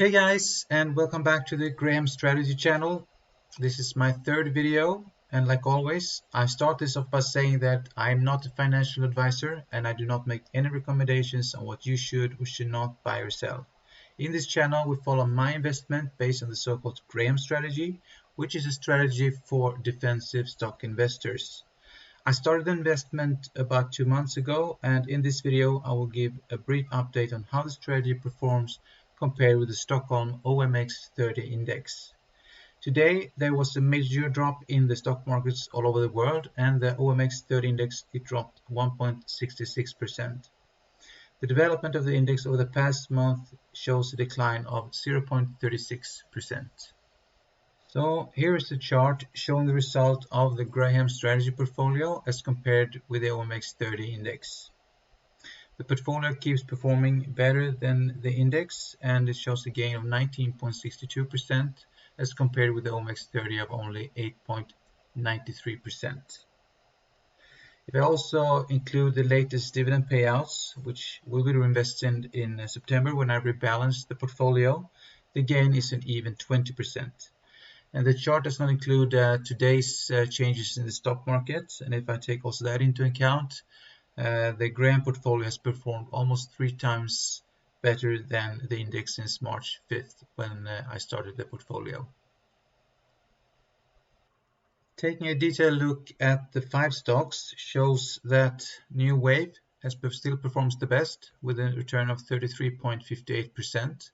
Hey guys, and welcome back to the Graham Strategy channel. This is my third video, and like always, I start this off by saying that I'm not a financial advisor and I do not make any recommendations on what you should or should not buy or sell. In this channel, we follow my investment based on the so-called Graham strategy, which is a strategy for defensive stock investors. I started the investment about 2 months ago, and in this video I will give a brief update on how the strategy performs compared with the Stockholm OMX30-index. Today there was a major drop in the stock markets all over the world, and the OMX30-index dropped 1.66%. The development of the index over the past month shows a decline of 0.36%. So here is the chart showing the result of the Graham Strategy Portfolio as compared with the OMX30 index. The portfolio keeps performing better than the index, and it shows a gain of 19.62% as compared with the OMX30 of only 8.93%. If I also include the latest dividend payouts, which will be reinvested in September when I rebalance the portfolio, the gain is an even 20%. And the chart does not include today's changes in the stock market, and if I take also that into account, the Graham portfolio has performed almost 3 times better than the index since March 5th when I started the portfolio. Taking a detailed look at the 5 stocks shows that New Wave still performs the best with a return of 33.58%.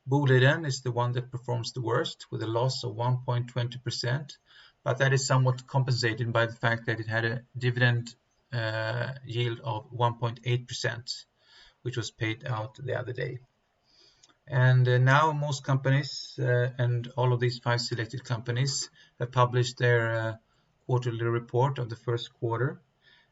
Boliden is the one that performs the worst with a loss of 1.20%, but that is somewhat compensated by the fact that it had a dividend yield of 1.8%, which was paid out the other day. And now most companies and all of these 5 selected companies have published their quarterly report of the first quarter,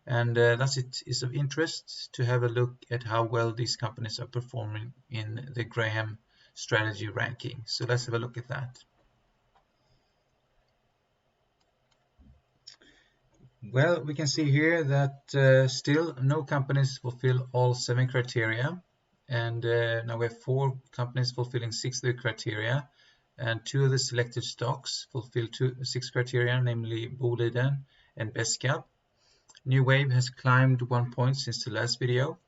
and thus it is of interest to have a look at how well these companies are performing in the Graham strategy ranking. So let's have a look at that. Well, we can see here that still no companies fulfill all 7 criteria, and now we have 4 companies fulfilling 6 of the criteria, and 2 of the selected stocks fulfill 6 criteria, namely Boliden and Bestcap. New Wave has climbed 1 point since the last video,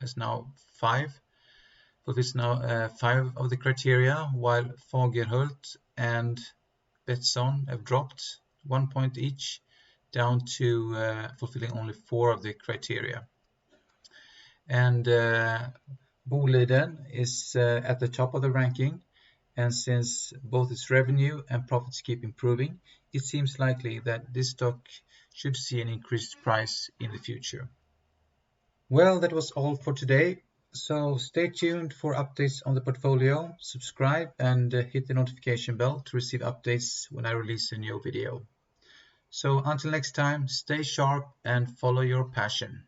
has now 5. Fulfills now 5 of the criteria, while Fagerhult and Betsson have dropped 1 point each, down to fulfilling only 4 of the criteria. And Boliden is at the top of the ranking, and since both its revenue and profits keep improving, it seems likely that this stock should see an increased price in the future. Well, that was all for today. So stay tuned for updates on the portfolio, subscribe and hit the notification bell to receive updates when I release a new video. So until next time, stay sharp and follow your passion.